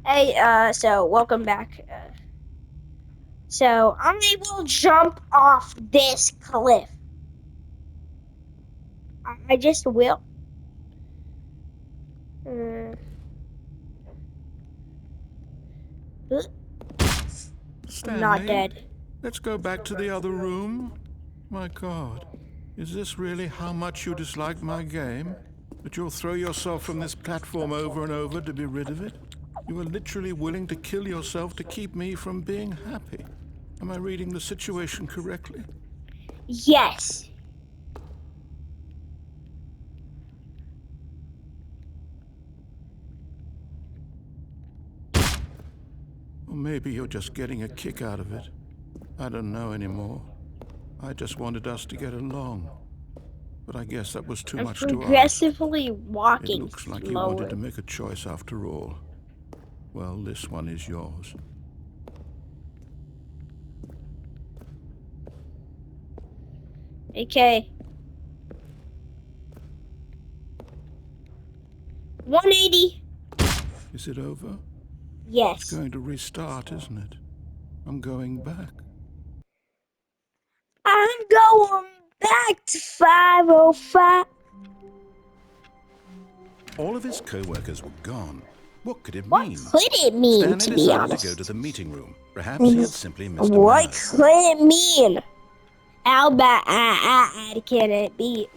Hey, so welcome back. So I'm able to jump off this cliff. I just will. Uh, I'm not Stanley, dead. let's go back to the other room. My God, is this really how much you dislike my game? That you'll throw yourself from this platform over and over to be rid of it? You are literally willing to kill yourself to keep me from being happy. Am I reading the situation correctly? Yes. Or maybe you're just getting a kick out of it. I don't know anymore. I just wanted us to get along. But I guess that was too I'm much to ask. progressively It walking looks like you wanted to slower. make a choice after all. Well, this one is yours. Okay. 180. Is it over? It's Yes. going to restart, isn't it? I'm going back. I'm going back to 505. All of his co-workers were gone. What could it What mean? could it mean, Stanley to be decided to go to honest? the meeting room. Perhaps he had simply missed a What memo. could it mean? How bad can it be?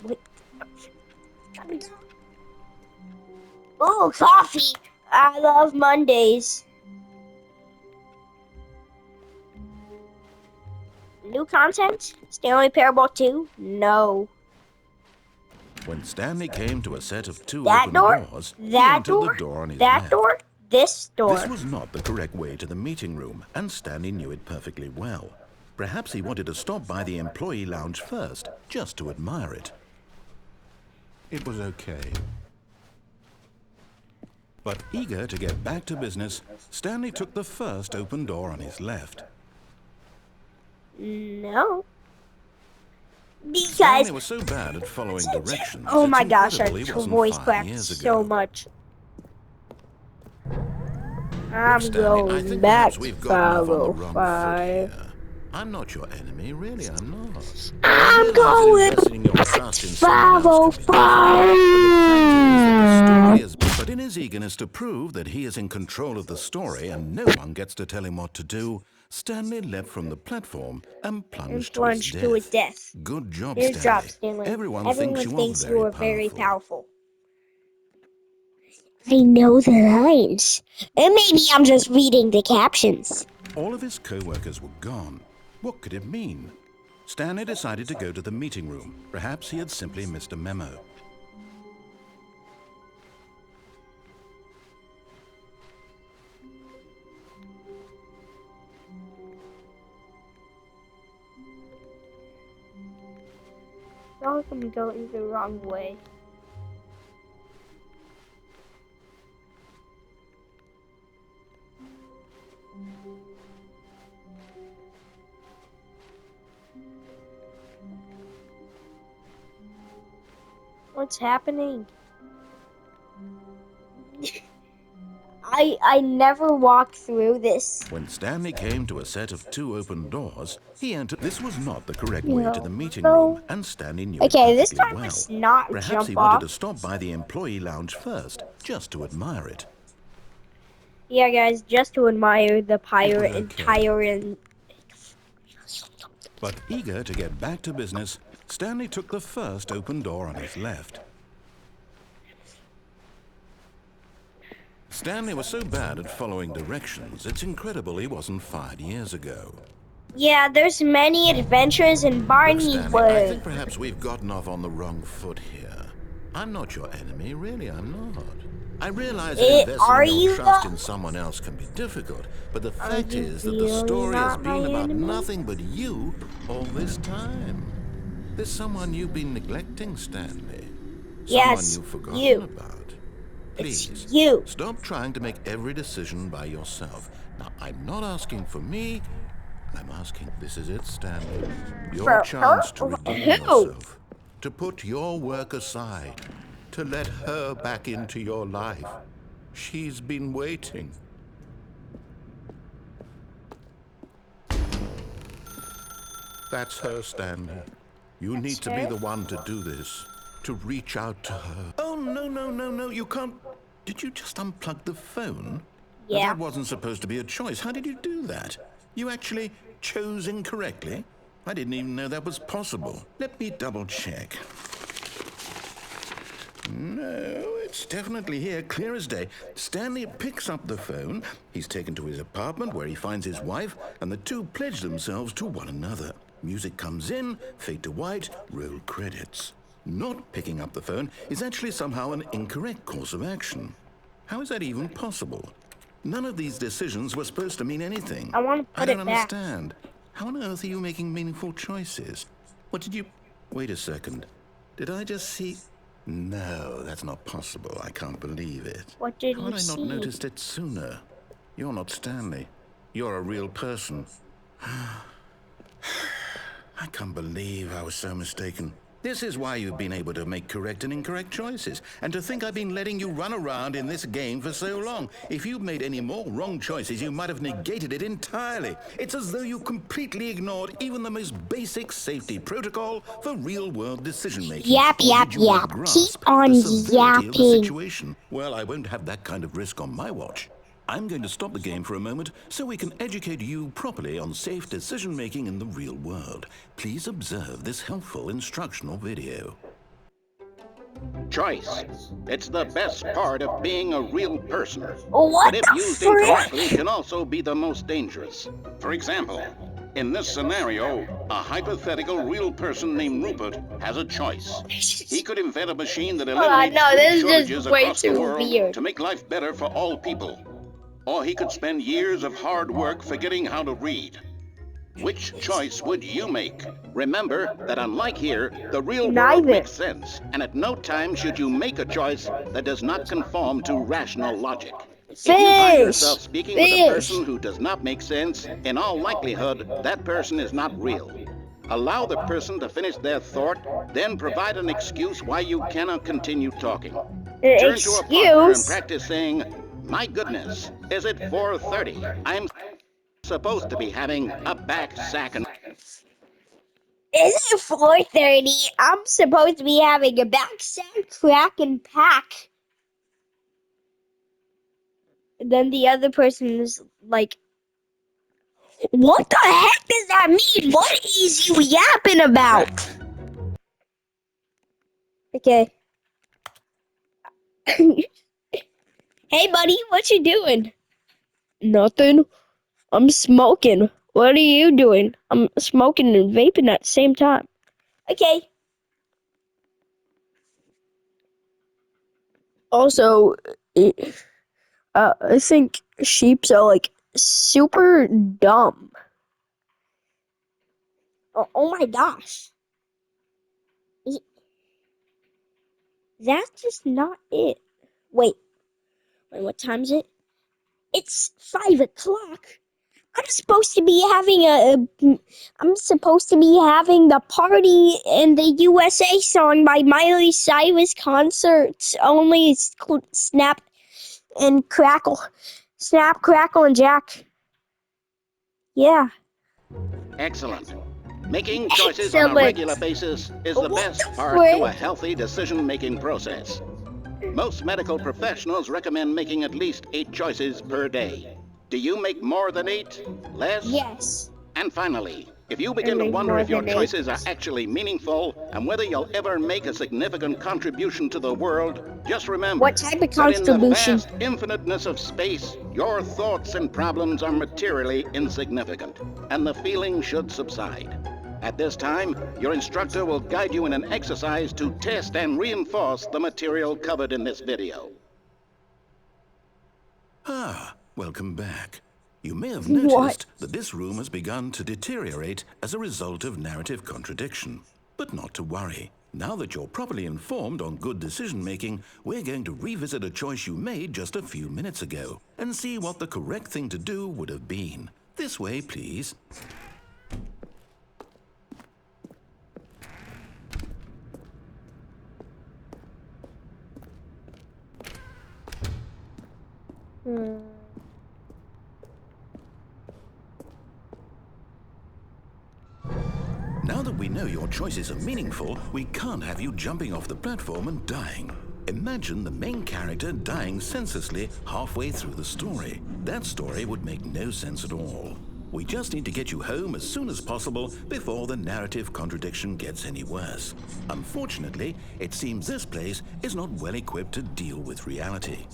Oh, coffee! I love Mondays. New content? Stanley Parable 2? No. When Stanley came to a set of two That open door? doors, he That entered the door? door on his That left. door? This This door. was not the correct way to the meeting room, and Stanley knew it perfectly well. Perhaps he wanted to stop by the employee lounge first, just to admire it. It was okay. But eager to get back to business, Stanley took the first open door on his left. No. Stanley Because. was so bad at following directions, Oh it's my gosh, incredible I he wasn't voice 5 cracked years so ago. much. Look, I'm Stanley, I going think back perhaps to we've gotten off on the wrong foot 505. here. I'm not your enemy, really, I'm not. I I'm realize that going investing your back trust to in someone else can be difficult, but the fact is that the story 505. is... But in his eagerness to prove that he is in control of the story and no one gets to tell him what to do, Stanley leapt from the platform and And plunged to his plunge to a death. death. Good job, Good job, Stanley. Stanley. Everyone thinks Everyone you are thinks you very are very powerful. powerful. I know the lines. And maybe I'm just reading the captions. All of his co-workers were gone. What could it mean? Stanley decided to go to the meeting room. Perhaps he had simply missed a memo. Y'all can go the wrong way. What's happening? I never walked through this. When Stanley came to a set of two open doors, he entered. This was not the correct way to the No. meeting room, No. and Stanley knew it Okay, this perfectly time well. it's not Perhaps jump he wanted off. to stop by the employee lounge first, just to admire it. Yeah, guys, just to admire the pirate okay. and But eager to get back to business, Stanley took the first open door on his left. Stanley was so bad at following directions, it's incredible he wasn't 5 years ago. yeah, there's many adventures in Look, Barney's Stanley, I World. think perhaps we've gotten off on the wrong foot here. I'm not your enemy, really, I'm not. I realize that Are investing your you trust though? in someone else can be difficult, but the Are fact you is that the really story has not my been about enemy? nothing but you all this time. There's someone you've been neglecting, Stanley. Someone Yes, you've forgotten you. about. It's Please, you. stop trying to make every decision by yourself. Now, I'm not asking for me. I'm asking, this is it, Stanley. Your For her? chance to redeem Who? yourself. To put your work aside. To let her back into your life. She's been waiting. That's her, Stanley. You need to be the one to do this. To reach out to her. Oh, no, you can't. Did you just unplug the phone? Yeah. That wasn't supposed to be a choice. How did you do that? You actually chose incorrectly? I didn't even know that was possible. Let me double check. No, it's definitely here, clear as day. Stanley picks up the phone. He's taken to his apartment where he finds his wife, and the two pledge themselves to one another. Music comes in, fade to white, roll credits. Not picking up the phone is actually somehow an incorrect course of action. How is that even possible? None of these decisions were supposed to mean anything. I want to I put don't it back. understand. How on earth are you making meaningful choices? What did you... Wait a second. Did I just see... No, that's not possible. I can't believe it. What did How you had I not see? noticed it sooner? You're not Stanley. You're a real person. I can't believe I was so mistaken. This is why you've been able to make correct and incorrect choices. And to think I've been letting you run around in this game for so long. If you'd made any more wrong choices, you might have negated it entirely. It's as though you completely ignored even the most basic safety protocol for real-world decision-making. Yap, Or yap, did you not yap. grasp Keep on the severity of the yapping. situation? Well, I won't have that kind of risk on my watch. I'm going to stop the game for a moment so we can educate you properly on safe decision-making in the real world. Please observe this helpful instructional video. Choice. It's the best part of being a real person. What But if the used frick? incorrectly, it can also be the most dangerous. For example, in this scenario, a hypothetical real person named Rupert has a choice. He could invent a machine that eliminates no, food this is shortages just way across the too world weird. to make life better for all people. Or he could spend years of hard work forgetting how to read. Which choice would you make? Remember that unlike here, the real world Neither. makes sense, and at no time should you make a choice that does not conform to rational logic. If you find yourself speaking with a person who does not make sense, in all likelihood, that person is not real. Allow the person to finish their thought, then provide an excuse why you cannot continue talking. Turn to a partner and practice saying, "My goodness, is it 4:30? I'm supposed to be having a back sack and..." Is it 4:30? I'm supposed to be having a backsack crack and pack. And then the other person is like, what the heck does that mean? What is you yapping about? Okay. Hey, buddy, what you doing? Nothing. I'm smoking. What are you doing? I'm smoking and vaping at the same time. Okay. Also, I think sheeps are like super dumb. Oh my gosh. That's just not it. Wait, what time is it? It's 5 o'clock. I'm supposed to be having I'm supposed to be having the party in the USA song by Miley Cyrus concerts. Only snap and crackle. Snap, crackle, and jack. Yeah. Excellent. Making choices on a regular basis is the best part to a healthy decision-making process. Most medical professionals recommend making at least 8 choices per day. Do you make more than 8? Less? Yes. And finally, if you begin to wonder if your choices are actually meaningful and whether you'll ever make a significant contribution to the world, just remember What type of that in the contribution? vast infiniteness of space, your thoughts and problems are materially insignificant, and the feeling should subside. At this time, your instructor will guide you in an exercise to test and reinforce the material covered in this video. Ah, welcome back. You may have What? noticed that this room has begun to deteriorate as a result of narrative contradiction. But not to worry. Now that you're properly informed on good decision-making, we're going to revisit a choice you made just a few minutes ago and see what the correct thing to do would have been. This way, please. we know your choices are meaningful, we can't have you jumping off the platform and dying. Imagine the main character dying senselessly halfway through the story. That story would make no sense at all. We just need to get you home as soon as possible before the narrative contradiction gets any worse. Unfortunately, it seems this place is not well equipped to deal with reality.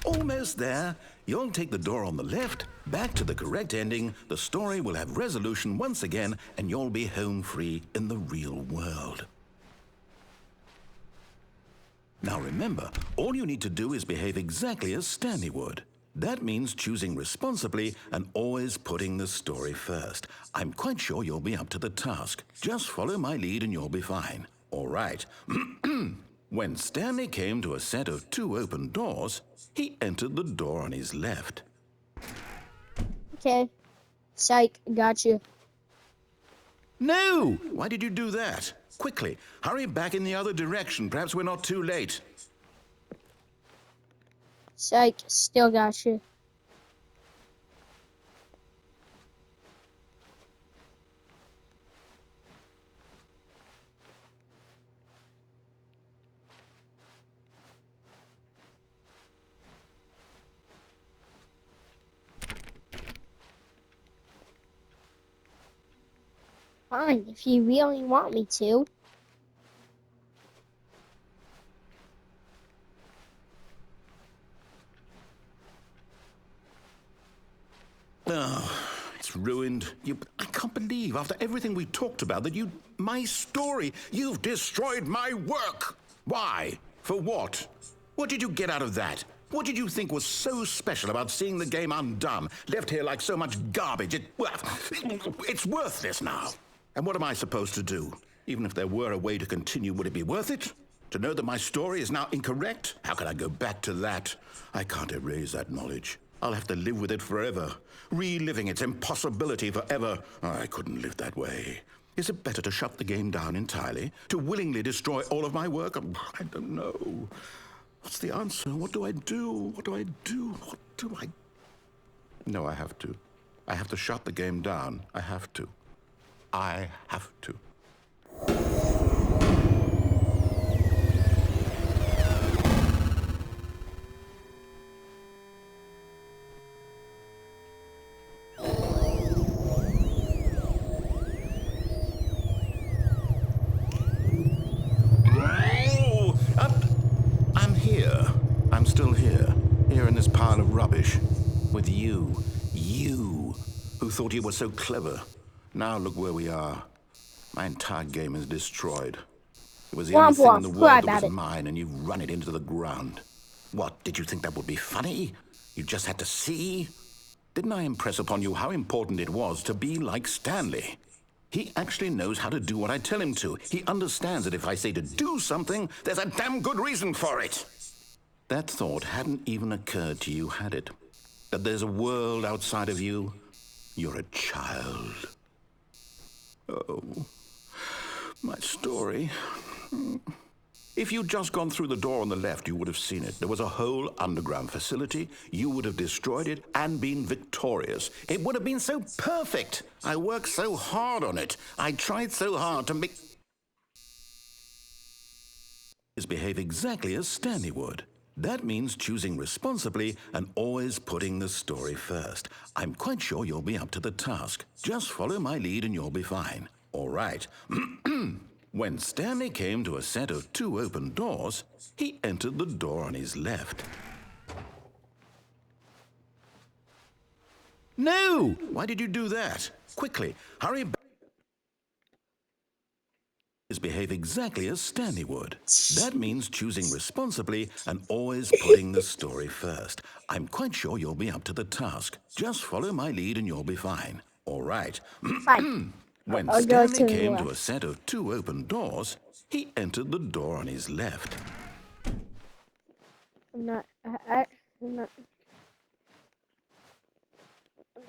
Almost there. You'll take the door on the left, back to the correct ending, the story will have resolution once again, and you'll be home free in the real world. Now remember, all you need to do is behave exactly as Stanley would. That means choosing responsibly and always putting the story first. I'm quite sure you'll be up to the task. Just follow my lead and you'll be fine. All right. When Stanley came to a set of 2 open doors, he entered the door on his left. Okay. Psych, got you. No! Why did you do that? Quickly, hurry back in the other direction. Perhaps we're not too late. Psych, still got you. Fine, if you really want me to. Oh, it's ruined. I can't believe, after everything we talked about, that my story, you've destroyed my work. Why? For what? What did you get out of that? What did you think was so special about seeing the game undone, left here like so much garbage? It's worthless now. And what am I supposed to do? Even if there were a way to continue, would it be worth it? To know that my story is now incorrect? How can I go back to that? I can't erase that knowledge. I'll have to live with it forever, reliving its impossibility forever. I couldn't live that way. Is it better to shut the game down entirely? To willingly destroy all of my work? I don't know. What's the answer? What do I do? What do I do? What do I... No, I have to. I have to shut the game down. I have to. I have to. I'm here. I'm still here. Here in this pile of rubbish. With you. You, who thought you were so clever. Now look where we are. My entire game is destroyed. It was the only thing in the world that was mine, and you've run it into the ground. What, did you think that would be funny? You just had to see? Didn't I impress upon you how important it was to be like Stanley? He actually knows how to do what I tell him to. He understands that if I say to do something, there's a damn good reason for it. That thought hadn't even occurred to you, had it? That there's a world outside of you? You're a child. Oh, my story. If you'd just gone through the door on the left, you would have seen it. There was a whole underground facility. You would have destroyed it and been victorious. It would have been so perfect. I worked so hard on it. I tried so hard to make... behave exactly as Stanley would. That means choosing responsibly and always putting the story first. I'm quite sure you'll be up to the task. Just follow my lead and you'll be fine. All right. When Stanley came to a set of 2 open doors, he entered the door on his left. No! Why did you do that? Quickly, hurry back. Behave exactly as Stanley would. That means choosing responsibly and always putting the story first. I'm quite sure you'll be up to the task. Just follow my lead and you'll be fine. All right. Fine. When I'll Stanley came to a set of 2 open doors, he entered the door on his left. I'm not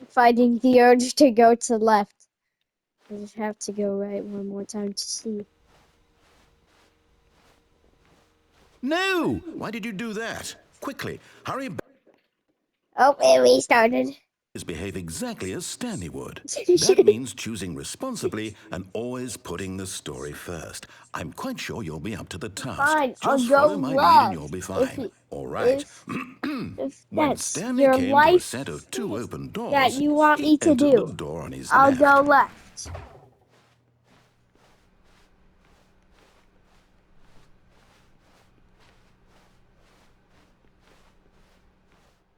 fighting the urge to go to the left. I just have to go right one more time to see. No! Why did you do that? Quickly, hurry back. Oh, it restarted. Behave exactly as Stanley would. That means choosing responsibly and always putting the story first. I'm quite sure you'll be up to the task. Fine, I'll Just go follow my lead and you'll be fine. All right. If When that's Stanley your came to a life set of 2 open doors, that you want me he to entered the do, door on his I'll left. go left.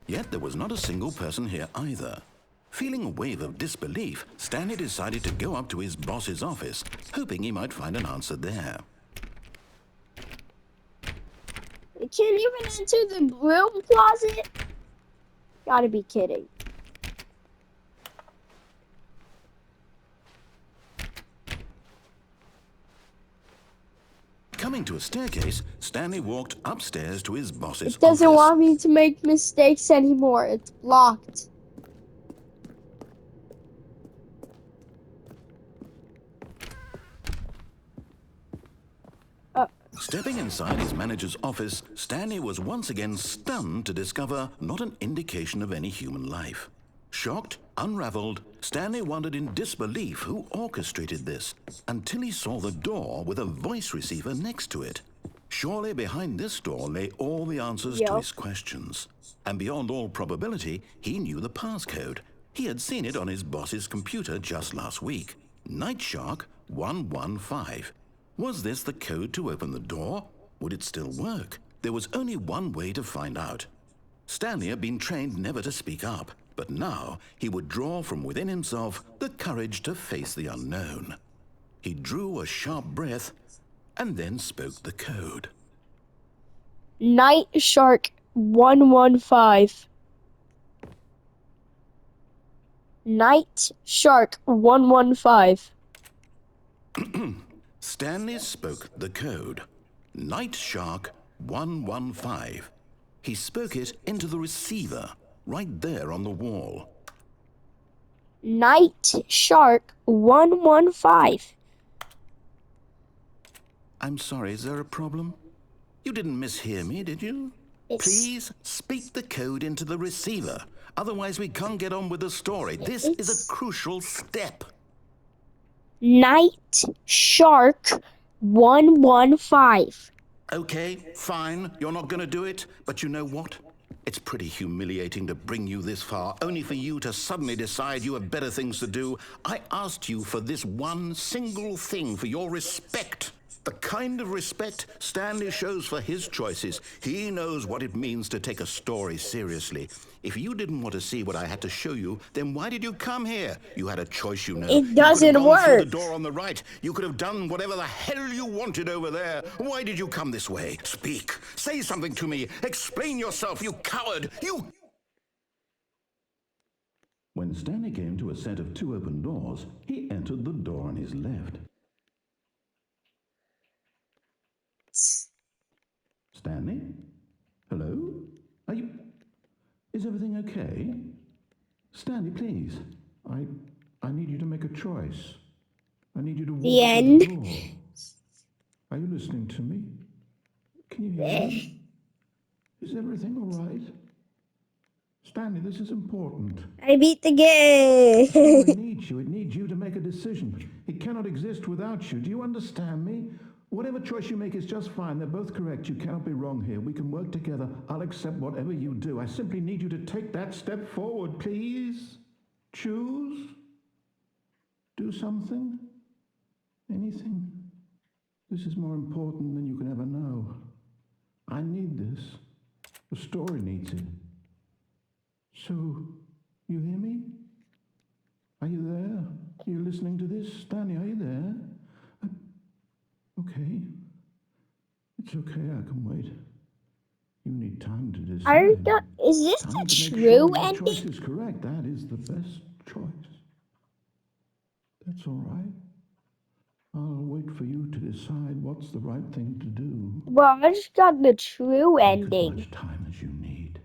Yet there was not a single person here either. Feeling a wave of disbelief, Stanley decided to go up to his boss's office, hoping he might find an answer there. You can't even enter the broom closet? Gotta be kidding. Coming to a staircase, Stanley walked upstairs to his boss's It doesn't office. want me to make mistakes anymore. It's blocked. Stepping inside his manager's office, Stanley was once again stunned to discover not an indication of any human life. Shocked, unraveled, Stanley wondered in disbelief who orchestrated this, until he saw the door with a voice receiver next to it. Surely behind this door lay all the answers to his questions. And beyond all probability, he knew the passcode. He had seen it on his boss's computer just last week. Night Shark 115. Was this the code to open the door? Would it still work? There was only one way to find out. Stanley had been trained never to speak up, but now he would draw from within himself the courage to face the unknown. He drew a sharp breath and then spoke the code. Night Shark 115. Night Shark 115. Stanley spoke the code. Night Shark 115. He spoke it into the receiver, right there on the wall. Night Shark 115. I'm sorry, is there a problem? You didn't mishear me, did you? Please speak the code into the receiver. Otherwise, we can't get on with the story. This is a crucial step. Night Shark 115. Okay, fine. You're not going to do it. But you know what? It's pretty humiliating to bring you this far, only for you to suddenly decide you have better things to do. I asked you for this one single thing, for your respect. The kind of respect Stanley shows for his choices. He knows what it means to take a story seriously. If you didn't want to see what I had to show you, then why did you come here? You had a choice, you know. It doesn't you could have work. gone through the door on the right. You could have done whatever the hell you wanted over there. Why did you come this way? Speak. Say something to me. Explain yourself, you coward. You... When Stanley came to a set of 2 open doors, he entered the door on his left. Stanley? Hello? Are you... Is everything okay? Stanley, please. I need you to make a choice. I need you to walk through the door. Are you listening to me? Can you hear me? Is everything all right? Stanley, this is important. I beat the game. It needs you. It needs you to make a decision. It cannot exist without you. Do you understand me? Whatever choice you make is just fine. They're both correct. You cannot be wrong here. We can work together. I'll accept whatever you do. I simply need you to take that step forward, please. Choose. Do something. Anything. This is more important than you can ever know. I need this. The story needs it. So, you hear me? Are you there? Are you listening to this? Stanley, are you there? Okay. It's okay, I can wait. You need time to decide. Is this Time the to make true sure your ending? choice is correct. That is the best choice. That's all right. I'll wait for you to decide what's the right thing to do. Well, I just got the true Take ending. as much time as you need.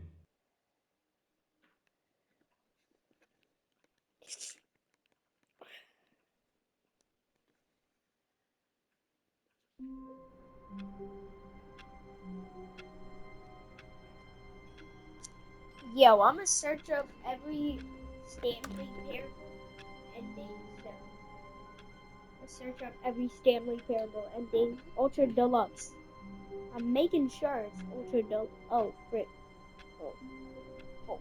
Yo, I'm gonna search up every Stanley Parable ending. So, let's search up every Stanley Parable ending. Ultra Deluxe. I'm making sure it's Ultra Deluxe. Oh, frick. Oh, oh.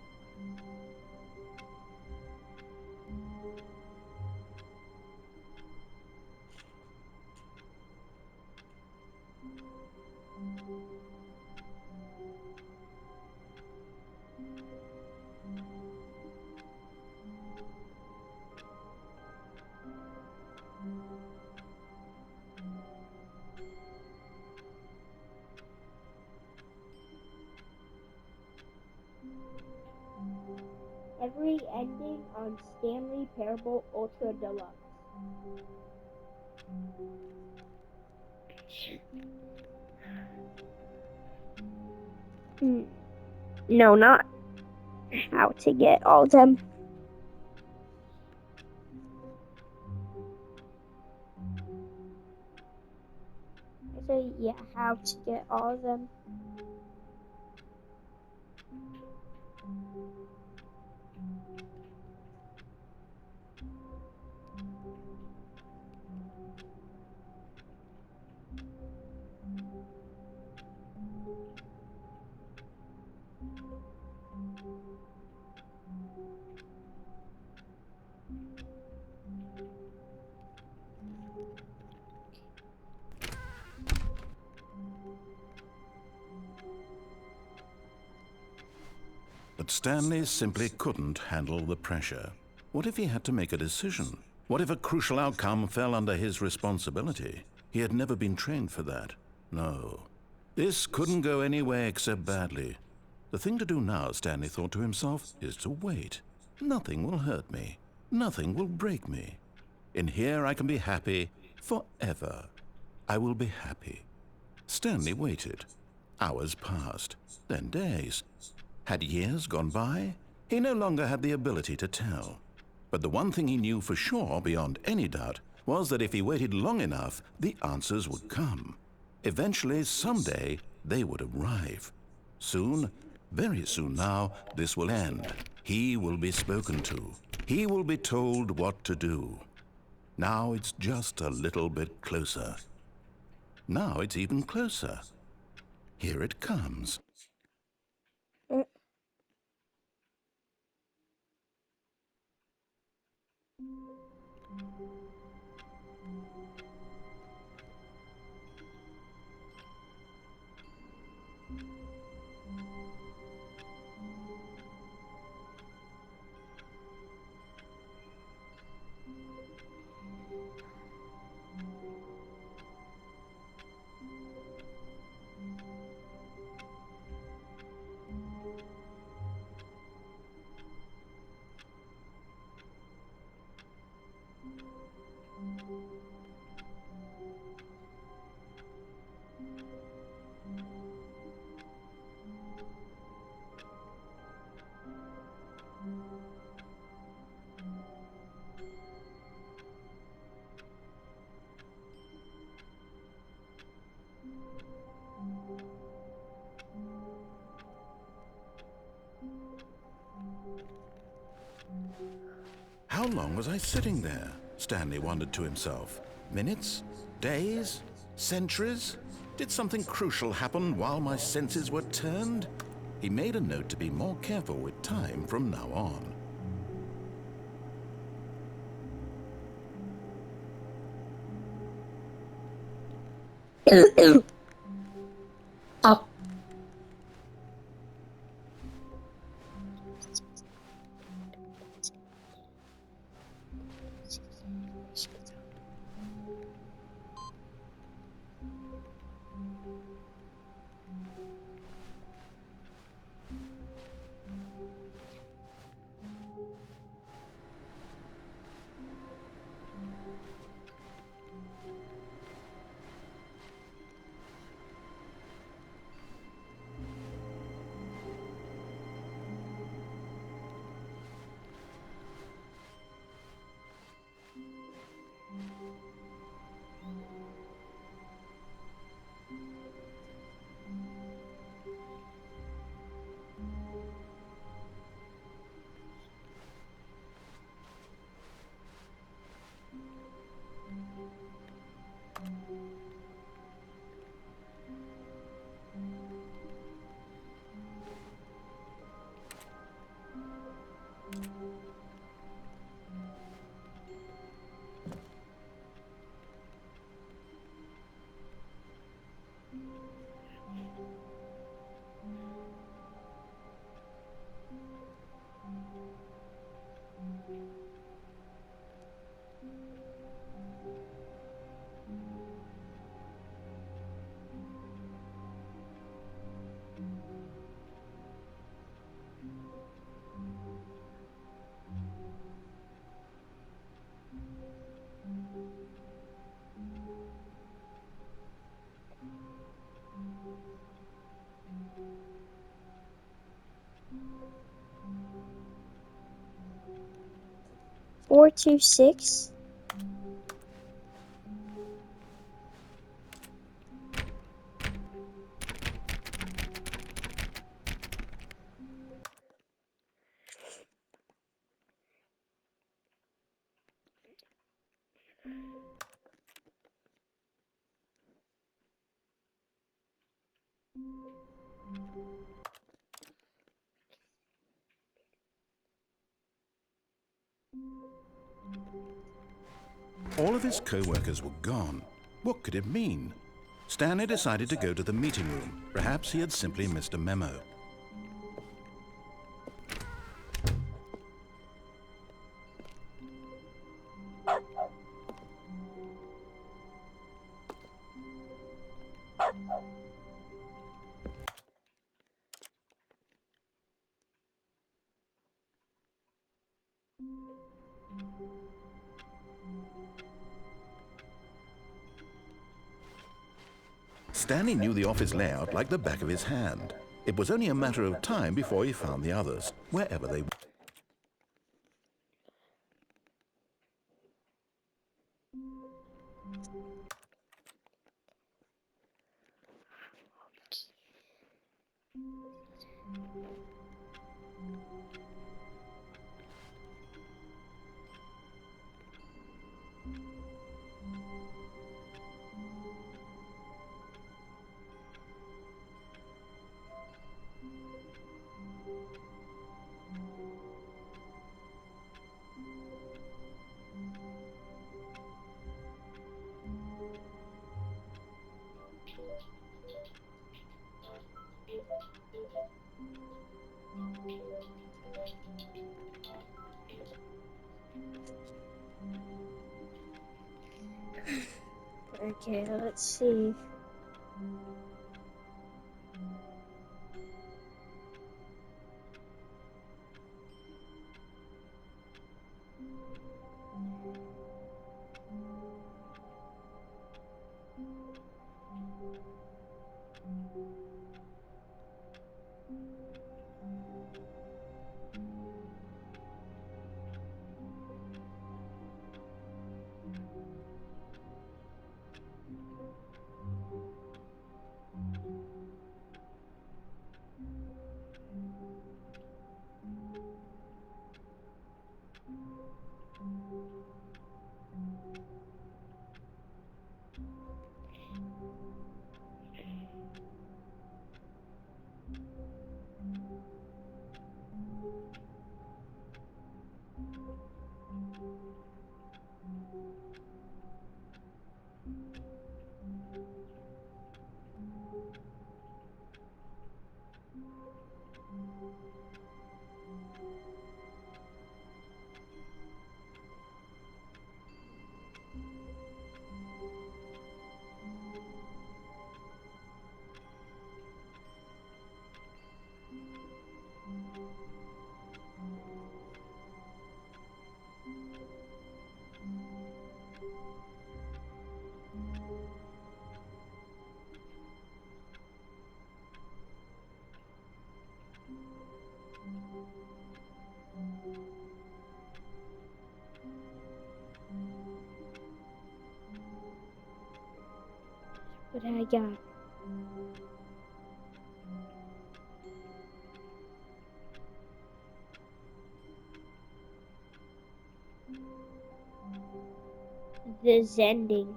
Every ending on Stanley Parable Ultra Deluxe. No, not how to get all of them. I say, yeah, how to get all of them. But Stanley simply couldn't handle the pressure. What if he had to make a decision? What if a crucial outcome fell under his responsibility? He had never been trained for that. No. This couldn't go any way except badly. The thing to do now, Stanley thought to himself, is to wait. Nothing will hurt me. Nothing will break me. In here I can be happy forever. I will be happy. Stanley waited. Hours passed, then days. Had years gone by? He no longer had the ability to tell. But the one thing he knew for sure, beyond any doubt, was that if he waited long enough, the answers would come. Eventually, someday, they would arrive. Soon, very soon now, this will end. He will be spoken to. He will be told what to do. Now it's just a little bit closer. Now it's even closer. Here it comes. How long was I sitting there? Stanley wondered to himself. Minutes? Days? Centuries? Did something crucial happen while my senses were turned? He made a note to be more careful with time from now on. Up. 426. All of his co-workers were gone. What could it mean? Stanley decided to go to the meeting room. Perhaps he had simply missed a memo. Stanley knew the office layout like the back of his hand. It was only a matter of time before he found the others, wherever they were. Okay, let's see. What I got? The Zending.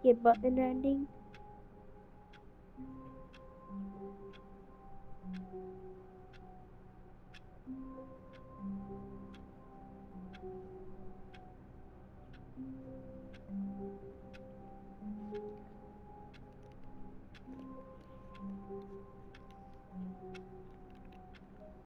Get button ending.